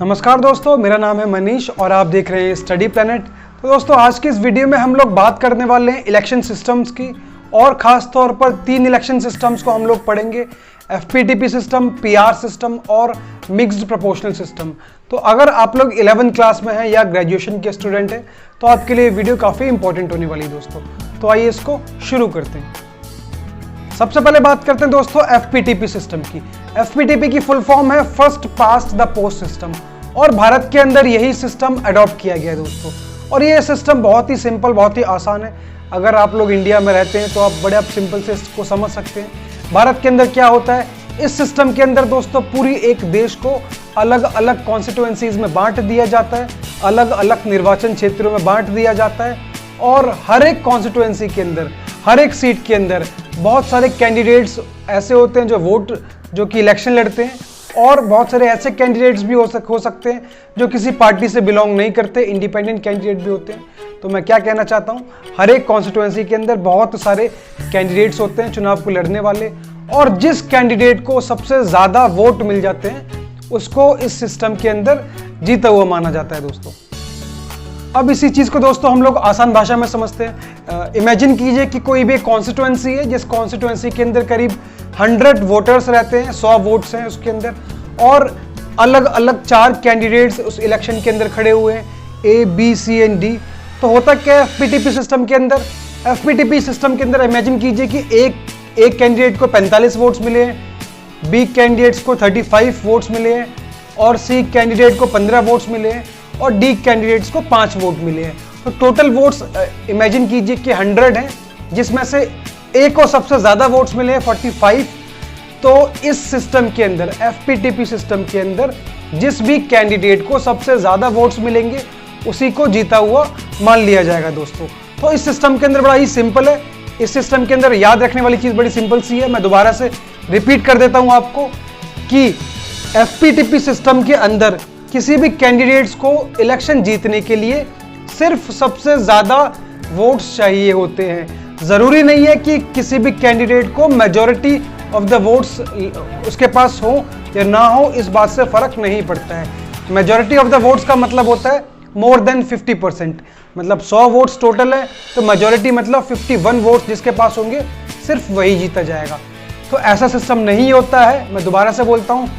नमस्कार दोस्तों, मेरा नाम है मनीष और आप देख रहे हैं स्टडी प्लैनेट। तो दोस्तों, आज की इस वीडियो में हम लोग बात करने वाले हैं इलेक्शन सिस्टम्स की और ख़ास तौर पर 3 इलेक्शन सिस्टम्स को हम लोग पढ़ेंगे। एफपीटीपी सिस्टम, पीआर सिस्टम और मिक्स्ड प्रोपोर्शनल सिस्टम। तो अगर आप लोग 11th क्लास में हैं या ग्रेजुएशन के स्टूडेंट हैं तो आपके लिए वीडियो काफ़ी इंपॉर्टेंट होने वाली है दोस्तों। तो आइए इसको शुरू करते हैं। सबसे पहले बात करते हैं दोस्तों एफपीटीपी सिस्टम की। एफपीटीपी की फुल फॉर्म है first past the post system और भारत के अंदर यही सिस्टम अडॉप्ट किया गया है दोस्तों। और ये सिस्टम बहुत ही सिंपल, बहुत ही आसान है। अगर आप लोग इंडिया में रहते हैं तो आप बड़े सिंपल से इसको समझ सकते हैं। भारत के अंदर क्या होता है, इस सिस्टम के अंदर दोस्तों पूरी एक देश को अलग अलग कॉन्स्टिट्यूएंसीज में बांट दिया जाता है, अलग अलग निर्वाचन क्षेत्रों में बांट दिया जाता है और हर एक कॉन्स्टिट्यूएंसी के अंदर, हर एक सीट के अंदर बहुत सारे कैंडिडेट्स ऐसे होते हैं जो कि इलेक्शन लड़ते हैं और बहुत सारे ऐसे कैंडिडेट्स भी हो सकते हैं जो किसी पार्टी से बिलोंग नहीं करते, इंडिपेंडेंट कैंडिडेट भी होते हैं। तो मैं क्या कहना चाहता हूँ, हर एक कॉन्स्टिट्यूएंसी के अंदर बहुत सारे कैंडिडेट्स होते हैं चुनाव को लड़ने वाले, और जिस कैंडिडेट को सबसे ज़्यादा वोट मिल जाते हैं उसको इस सिस्टम के अंदर जीता हुआ माना जाता है दोस्तों। अब इसी चीज़ को दोस्तों हम लोग आसान भाषा में समझते हैं। इमेजिन कीजिए कि कोई भी कॉन्स्टिट्यूएंसी है, जिस कॉन्स्टिट्यूएंसी के अंदर करीब 100 वोटर्स रहते हैं, 100 वोट्स हैं उसके अंदर, और अलग अलग 4 कैंडिडेट्स उस इलेक्शन के अंदर खड़े हुए हैं, A, B, C and D। तो होता क्या है एफपीटीपी सिस्टम के अंदर, एफपीटीपी सिस्टम के अंदर इमेजिन कीजिए कि एक कैंडिडेट को 45 वोट्स मिले हैं, B कैंडिडेट्स को 35 वोट्स मिले हैं और C कैंडिडेट को 15 वोट्स मिले हैं और D कैंडिडेट्स को 5 वोट मिले हैं। तो टोटल वोट्स इमेजिन कीजिए कि 100 हैं, जिसमें से A को सबसे ज़्यादा वोट्स मिले हैं 45। तो इस सिस्टम के अंदर, एफपीटीपी सिस्टम के अंदर, जिस भी कैंडिडेट को सबसे ज़्यादा वोट्स मिलेंगे उसी को जीता हुआ मान लिया जाएगा दोस्तों। तो इस सिस्टम के अंदर बड़ा ही सिंपल है। इस सिस्टम के अंदर याद रखने वाली चीज़ बड़ी सिंपल सी है। मैं दोबारा से रिपीट कर देता हूँ आपको कि एफपीटीपी सिस्टम के अंदर किसी भी कैंडिडेट्स को इलेक्शन जीतने के लिए सिर्फ सबसे ज़्यादा वोट्स चाहिए होते हैं। ज़रूरी नहीं है कि किसी भी कैंडिडेट को मेजॉरिटी ऑफ द वोट्स उसके पास हो या ना हो, इस बात से फ़र्क नहीं पड़ता है। मेजॉरिटी ऑफ द वोट्स का मतलब होता है मोर देन 50%। मतलब 100 वोट्स टोटल है तो मेजॉरिटी मतलब 51 वोट्स जिसके पास होंगे सिर्फ वही जीता जाएगा। तो ऐसा सिस्टम नहीं होता है। मैं दोबारा से बोलता हूँ,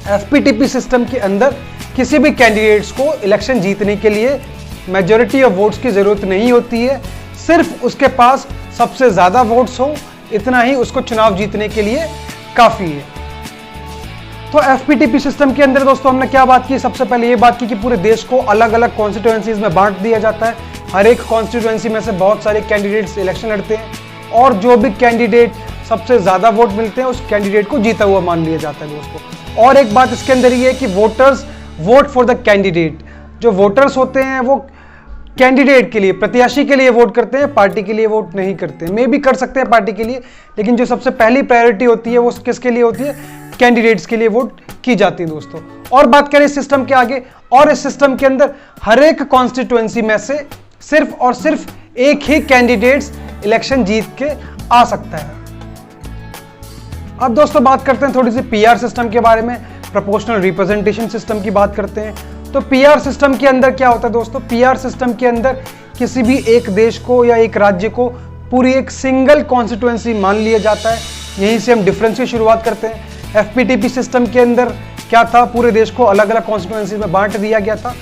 एफपीटीपी सिस्टम के अंदर किसी भी कैंडिडेट्स को इलेक्शन जीतने के लिए मेजॉरिटी ऑफ वोट्स की ज़रूरत नहीं होती है। सिर्फ उसके पास सबसे ज़्यादा वोट्स हो, इतना ही उसको चुनाव जीतने के लिए काफ़ी है। तो एफपीटीपी सिस्टम के अंदर दोस्तों हमने क्या बात की, सबसे पहले ये बात की कि पूरे देश को अलग अलग कॉन्स्टिट्यूएंसीज में बांट दिया जाता है। हर एक कॉन्स्टिट्यूएंसी में से बहुत सारे कैंडिडेट्स इलेक्शन लड़ते हैं और जो भी कैंडिडेट सबसे ज़्यादा वोट मिलते हैं उस कैंडिडेट को जीता हुआ मान लिया जाता है दोस्तों। और एक बात इसके अंदर ये है कि voters vote for the candidate. जो वोटर्स होते हैं वो कैंडिडेट के लिए, प्रत्याशी के लिए वोट करते हैं, पार्टी के लिए वोट नहीं करते। मे भी कर सकते हैं पार्टी के लिए, लेकिन जो सबसे पहली प्रायोरिटी होती है वो किसके लिए होती है, कैंडिडेट्स के लिए वोट की जाती है दोस्तों। और बात करें इस सिस्टम के आगे, और इस सिस्टम के अंदर हर एक कॉन्स्टिट्यूएंसी में से सिर्फ और सिर्फ एक ही कैंडिडेट्स इलेक्शन जीत के आ सकता है। अब दोस्तों बात करते हैं थोड़ी सी पीआर सिस्टम के बारे में, प्रोपोर्शनल रिप्रेजेंटेशन सिस्टम की बात करते हैं। तो पीआर सिस्टम के अंदर क्या होता है दोस्तों, पीआर सिस्टम के अंदर किसी भी एक देश को या एक राज्य को पूरी एक सिंगल कॉन्स्टिट्यूएंसी मान लिया जाता है। यहीं से हम डिफरेंस की शुरुआत करते हैं। एफपीटीपी सिस्टम के अंदर क्या था, पूरे देश को अलग अलग कॉन्स्टिट्यूएंसी में बांट दिया गया था।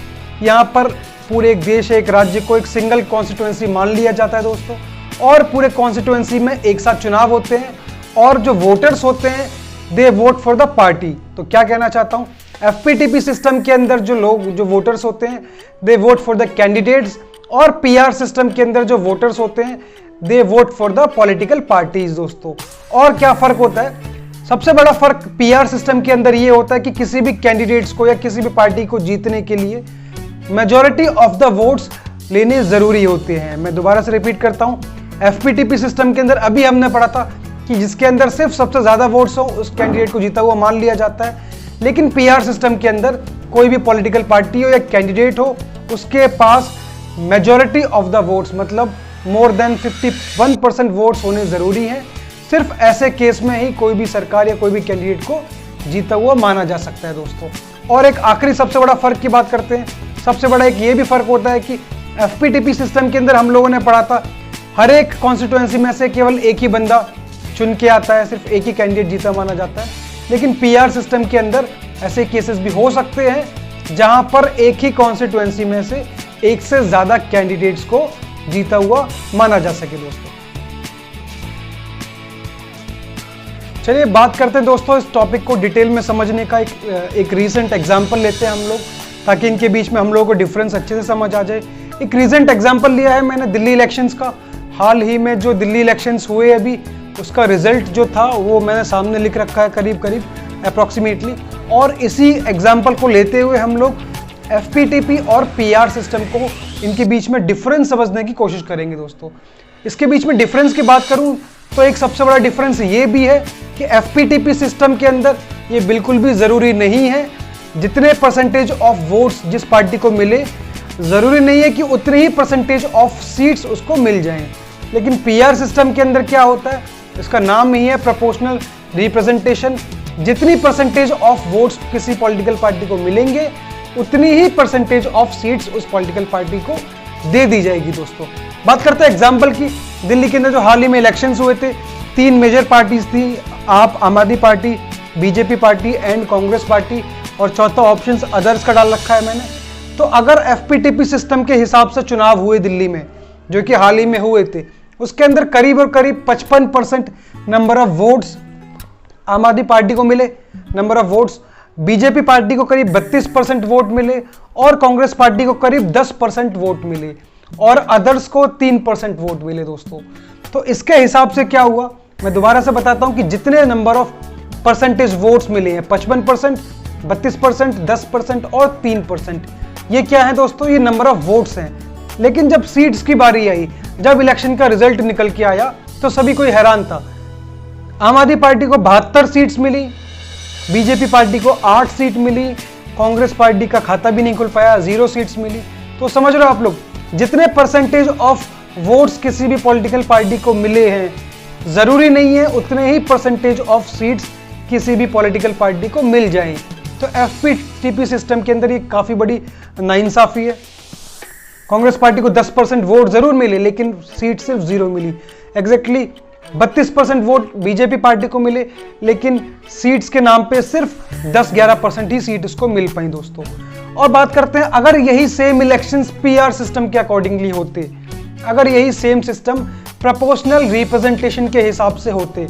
यहाँ पर पूरे एक देश, एक राज्य को एक सिंगल कॉन्स्टिट्यूएंसी मान लिया जाता है दोस्तों, और पूरे कॉन्स्टिट्यूएंसी में एक साथ चुनाव होते हैं और जो वोटर्स होते हैं they vote for the party. तो क्या कहना चाहता हूँ, एफपीटीपी सिस्टम के अंदर जो वोटर्स होते हैं they vote for the candidates, और पीआर सिस्टम के अंदर जो वोटर्स होते हैं they vote for the political parties दोस्तों। और क्या फर्क होता है, सबसे बड़ा फर्क पीआर सिस्टम के अंदर ये होता है कि किसी भी कैंडिडेट्स को या किसी भी पार्टी को जीतने के लिए मेजॉरिटी ऑफ द वोट्स लेने जरूरी होते हैं। मैं दोबारा से रिपीट करता हूँ, एफपीटीपी सिस्टम के अंदर अभी हमने पढ़ा था कि जिसके अंदर सिर्फ सबसे ज्यादा वोट्स हो उस कैंडिडेट को जीता हुआ मान लिया जाता है। लेकिन पीआर सिस्टम के अंदर कोई भी पॉलिटिकल पार्टी हो या कैंडिडेट हो, उसके पास मेजॉरिटी ऑफ द वोट्स मतलब मोर देन 51% वोट्स होने जरूरी हैं। सिर्फ ऐसे केस में ही कोई भी सरकार या कोई भी कैंडिडेट को जीता हुआ माना जा सकता है दोस्तों। और एक आखिरी सबसे बड़ा फर्क की बात करते हैं। सबसे बड़ा एक ये भी फर्क होता है कि एफपीटीपी सिस्टम के अंदर हम लोगों ने पढ़ा था हर एक कॉन्स्टिट्यूएंसी में से केवल एक ही बंदा चुन के आता है, सिर्फ एक ही कैंडिडेट जीता माना जाता है। लेकिन पीआर सिस्टम के अंदर ऐसे केसेस भी हो सकते हैं जहां पर एक ही कॉन्स्टिट्यूएंसी में से एक से ज्यादा कैंडिडेट्स को जीता हुआ माना जा सके दोस्तों। चलिए बात करते हैं दोस्तों इस टॉपिक को डिटेल में समझने का। एक रीसेंट एग्जांपल लेते हैं हम लोग, ताकि इनके बीच में हम लोगों को डिफरेंस अच्छे से समझ आ जाए। एक रीसेंट एग्जांपल लिया है मैंने दिल्ली इलेक्शंस का। हाल ही में जो दिल्ली इलेक्शंस हुए अभी, उसका रिजल्ट जो था वो मैंने सामने लिख रखा है करीब करीब अप्रॉक्सीमेटली। और इसी एग्जाम्पल को लेते हुए हम लोग एफपीटीपी और पीआर सिस्टम को, इनके बीच में डिफरेंस समझने की कोशिश करेंगे दोस्तों। इसके बीच में डिफरेंस की बात करूं तो एक सबसे बड़ा डिफरेंस ये भी है कि एफपीटीपी सिस्टम के अंदर ये बिल्कुल भी जरूरी नहीं है जितने परसेंटेज ऑफ वोट्स जिस पार्टी को मिले, जरूरी नहीं है कि उतने ही परसेंटेज ऑफ सीट्स उसको मिल जाएं। लेकिन पीआर सिस्टम के अंदर क्या होता है, इसका नाम ही है प्रोपोर्शनल रिप्रेजेंटेशन। जितनी परसेंटेज ऑफ वोट्स किसी पॉलिटिकल पार्टी को मिलेंगे उतनी ही परसेंटेज ऑफ सीट्स उस पॉलिटिकल पार्टी को दे दी जाएगी दोस्तों। बात करते हैं एग्जाम्पल की। दिल्ली के अंदर जो हाल ही में इलेक्शंस हुए थे, 3 मेजर पार्टीज थी, आम आदमी party, BJP party and Congress party, और चौथा ऑप्शन अदर्स का डाल रखा है मैंने। तो अगर एफपीटीपी सिस्टम के हिसाब से चुनाव हुए दिल्ली में, जो कि हाल ही में हुए थे, उसके अंदर करीब और करीब 55% नंबर ऑफ वोट्स आम आदमी पार्टी को मिले, number of votes BJP party को करीब 32% वोट मिले, और कांग्रेस पार्टी को करीब 10% वोट मिले, और अदर्स को 3% वोट मिले दोस्तों। तो इसके हिसाब से क्या हुआ, मैं दोबारा से बताता हूं कि जितने नंबर ऑफ परसेंटेज वोट्स मिले हैं, 55%, 32%, 10% और 3%, ये क्या है दोस्तों, ये नंबर ऑफ वोट्स हैं। लेकिन जब सीट्स की बारी आई, जब इलेक्शन का रिजल्ट निकल के आया, तो सभी कोई हैरान था। आम आदमी पार्टी को 72 सीट्स मिली, बीजेपी पार्टी को 8 सीट मिली, कांग्रेस पार्टी का खाता भी नहीं खुल पाया, 0 सीट्स मिली। तो समझ रहे हो आप लोग, जितने परसेंटेज ऑफ वोट्स किसी भी पॉलिटिकल पार्टी को मिले हैं, जरूरी नहीं है उतने ही परसेंटेज ऑफ सीट्स किसी भी पॉलिटिकल पार्टी को मिल जाएं। तो एफपीटीपी सिस्टम के अंदर ये काफी बड़ी नाइंसाफी है। कांग्रेस पार्टी को 10% वोट जरूर मिले, लेकिन सीट सिर्फ 0 मिली। एग्जैक्टली 32% वोट बीजेपी पार्टी को मिले, लेकिन सीट्स के नाम पे सिर्फ 10-11% ही सीट उसको मिल पाई दोस्तों। और बात करते हैं, अगर यही सेम इलेक्शंस पीआर सिस्टम के अकॉर्डिंगली होते, अगर यही सेम सिस्टम प्रोपोर्शनल रिप्रेजेंटेशन के हिसाब से होते,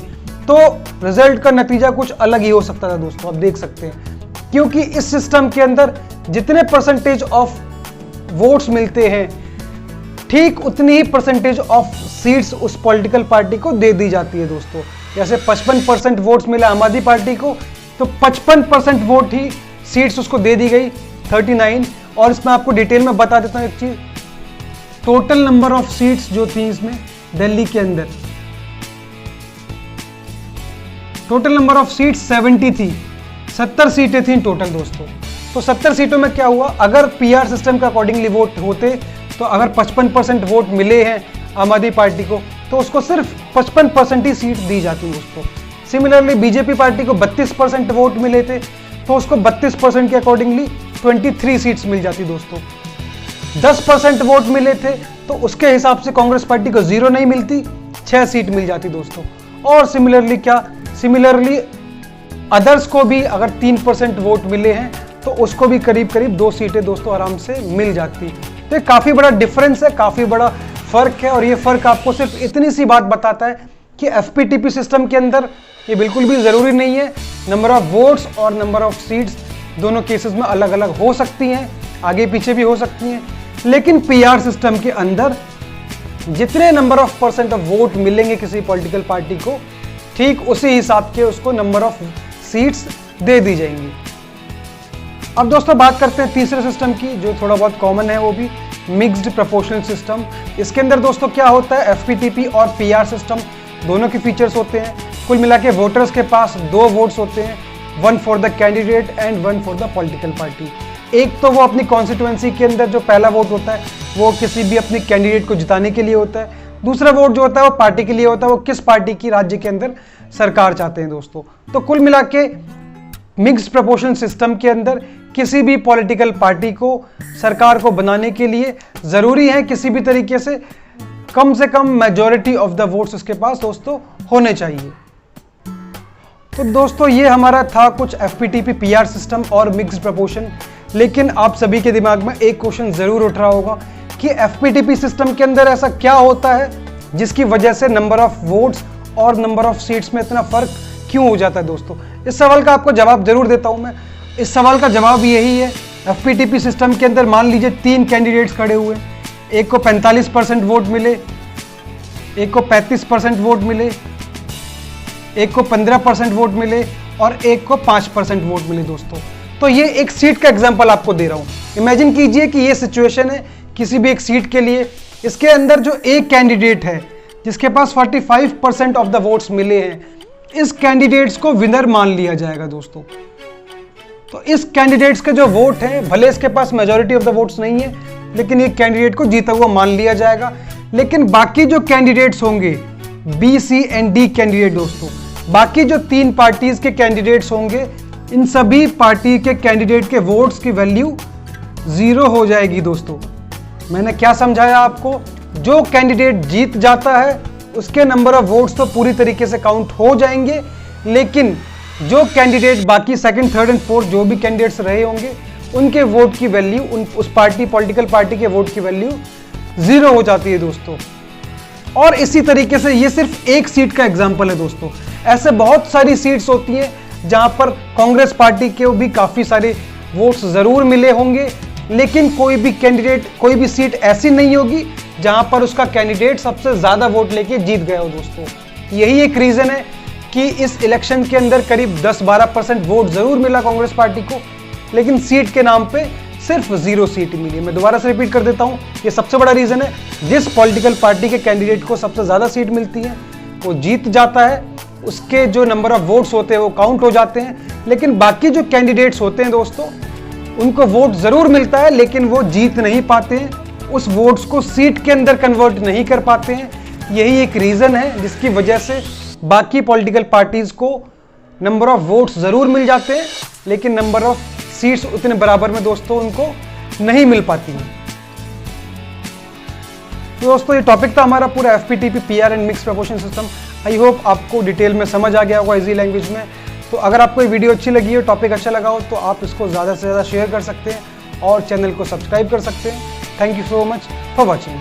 तो रिजल्ट का नतीजा कुछ अलग ही हो सकता था दोस्तों। आप देख सकते हैं, क्योंकि इस सिस्टम के अंदर जितने परसेंटेज ऑफ वोट्स मिलते हैं, ठीक उतनी ही परसेंटेज ऑफ सीट्स उस पॉलिटिकल पार्टी को दे दी जाती है दोस्तों। जैसे 55% वोट्स मिले आम आदमी पार्टी को, तो 55% वोट ही सीट्स उसको दे दी गई, 39। और इसमें आपको डिटेल में बता देता हूं एक चीज, टोटल नंबर ऑफ सीट्स जो थी इसमें दिल्ली के अंदर, टोटल नंबर ऑफ सीट्स 70 थी, 70 सीटें थी टोटल दोस्तों। तो 70 सीटों में क्या हुआ, अगर पीआर सिस्टम के अकॉर्डिंगली वोट होते, तो अगर 55% वोट मिले हैं आम आदमी पार्टी को, तो उसको सिर्फ 55% ही सीट दी जाती दोस्तों। सिमिलरली बीजेपी पार्टी को 32% वोट मिले थे, तो उसको 32% के अकॉर्डिंगली 23 सीट्स मिल जाती दोस्तों। 10% वोट मिले थे, तो उसके हिसाब से कांग्रेस पार्टी को 0 नहीं मिलती, 6 सीट मिल जाती दोस्तों। और सिमिलरली क्या, सिमिलरली अदर्स को भी अगर 3% वोट मिले हैं, तो उसको भी करीब करीब 2 सीटें दोस्तों आराम से मिल जाती। तो काफी बड़ा डिफरेंस है, काफी बड़ा फर्क है। और ये फर्क आपको सिर्फ इतनी सी बात बताता है कि एफपीटीपी सिस्टम के अंदर ये बिल्कुल भी जरूरी नहीं है, नंबर ऑफ वोट्स और नंबर ऑफ सीट्स दोनों केसेस में अलग अलग हो सकती हैं, आगे पीछे भी हो सकती हैं। लेकिन पीआर सिस्टम के अंदर जितने number of percent of vote मिलेंगे किसी पॉलिटिकल पार्टी को, ठीक उसी हिसाब के उसको नंबर ऑफ सीट्स दे दी जाएंगी। अब दोस्तों बात करते हैं तीसरे सिस्टम की, जो थोड़ा बहुत कॉमन है, वो भी मिक्स्ड प्रोपोर्शनल सिस्टम। इसके अंदर दोस्तों क्या होता है, एफपीटीपी और पीआर सिस्टम दोनों के फीचर्स होते हैं। कुल मिला के वोटर्स के पास 2 वोट्स होते हैं, 1 for the candidate and 1 for the political party. एक तो वो अपनी कॉन्स्टिट्यूएंसी के अंदर जो पहला वोट होता है वो किसी भी अपनी कैंडिडेट को जिताने के लिए होता है, दूसरा वोट जो होता है वो पार्टी के लिए होता है, वो किस पार्टी की राज्य के अंदर सरकार चाहते हैं दोस्तों। तो कुल मिला के मिक्स्ड प्रोपोर्शनल सिस्टम के अंदर किसी भी पॉलिटिकल पार्टी को, सरकार को बनाने के लिए ज़रूरी है किसी भी तरीके से कम मेजॉरिटी ऑफ द वोट्स उसके पास दोस्तों होने चाहिए। तो दोस्तों ये हमारा था कुछ FPTP PR सिस्टम और मिक्स्ड प्रोपोर्शन। लेकिन आप सभी के दिमाग में एक क्वेश्चन ज़रूर उठ रहा होगा कि FPTP सिस्टम के अंदर ऐसा क्या होता है जिसकी वजह से नंबर ऑफ वोट्स और नंबर ऑफ सीट्स में इतना फ़र्क क्यों हो जाता है। दोस्तों इस सवाल का आपको जवाब जरूर देता हूं मैं। इस सवाल का जवाब यही है, FPTP सिस्टम के अंदर मान लीजिए 3 कैंडिडेट्स खड़े हुए, एक को 45% वोट मिले, एक को 35% वोट मिले, एक को 15% वोट मिले और एक को 5% वोट मिले। दोस्तों तो ये एक सीट का एग्जांपल आपको दे रहा हूं। इमेजिन कीजिए कि ये सिचुएशन है किसी भी एक सीट के लिए। इसके अंदर जो एक कैंडिडेट है जिसके पास 45% ऑफ द वोट्स मिले हैं, इस कैंडिडेट्स को विनर मान लिया जाएगा। दोस्तों तो इस कैंडिडेट्स के जो वोट हैं, भले इसके पास मेजॉरिटी ऑफ द वोट्स नहीं है, लेकिन ये कैंडिडेट को जीता हुआ मान लिया जाएगा। लेकिन बाकी जो कैंडिडेट्स होंगे, B, C and D candidate, दोस्तों बाकी जो 3 पार्टीज के कैंडिडेट्स होंगे, इन सभी पार्टी के कैंडिडेट के वोट्स की वैल्यू 0 हो जाएगी। दोस्तों मैंने क्या समझाया आपको, जो कैंडिडेट जीत जाता है उसके नंबर ऑफ वोट्स तो पूरी तरीके से काउंट हो जाएंगे, लेकिन जो कैंडिडेट बाकी सेकंड, थर्ड एंड फोर्थ जो भी कैंडिडेट्स रहे होंगे, उनके वोट की वैल्यू, उस पॉलिटिकल पार्टी के वोट की वैल्यू 0 हो जाती है। दोस्तों और इसी तरीके से ये सिर्फ एक सीट का एग्जाम्पल है। दोस्तों ऐसे बहुत सारी सीट्स होती हैं जहां पर कांग्रेस पार्टी के भी काफी सारे वोट्स जरूर मिले होंगे, लेकिन कोई भी कैंडिडेट, कोई भी सीट ऐसी नहीं होगी जहां पर उसका कैंडिडेट सबसे ज्यादा वोट लेके जीत गया हो। दोस्तों यही एक रीजन है कि इस इलेक्शन के अंदर करीब 10-12% वोट जरूर मिला कांग्रेस पार्टी को, लेकिन सीट के नाम पे सिर्फ 0 सीट मिली। मैं दोबारा से रिपीट कर देता हूं, ये सबसे बड़ा रीजन है। जिस पॉलिटिकल पार्टी के कैंडिडेट को सबसे ज्यादा सीट मिलती है वो जीत जाता है, उसके जो नंबर ऑफ वोट्स होते हैं वो काउंट हो जाते हैं, लेकिन बाकी जो कैंडिडेट्स होते हैं दोस्तों, उनको वोट जरूर मिलता है लेकिन वो जीत नहीं पाते हैं, उस वोट्स को सीट के अंदर कन्वर्ट नहीं कर पाते हैं। यही एक रीजन है जिसकी वजह से बाकी पॉलिटिकल पार्टीज को नंबर ऑफ वोट्स जरूर मिल जाते हैं, लेकिन नंबर ऑफ सीट्स उतने बराबर में दोस्तों उनको नहीं मिल पाती हैं। तो दोस्तों ये टॉपिक था हमारा पूरा FPTP PR and mix proportion system. I hope आपको डिटेल में समझ आ गया होगा इजी लैंग्वेज में। तो अगर आपको ये वीडियो अच्छी लगी हो, टॉपिक अच्छा लगा हो, तो आप इसको ज़्यादा से ज़्यादा शेयर कर सकते हैं और चैनल को सब्सक्राइब कर सकते हैं। Thank you so much for watching.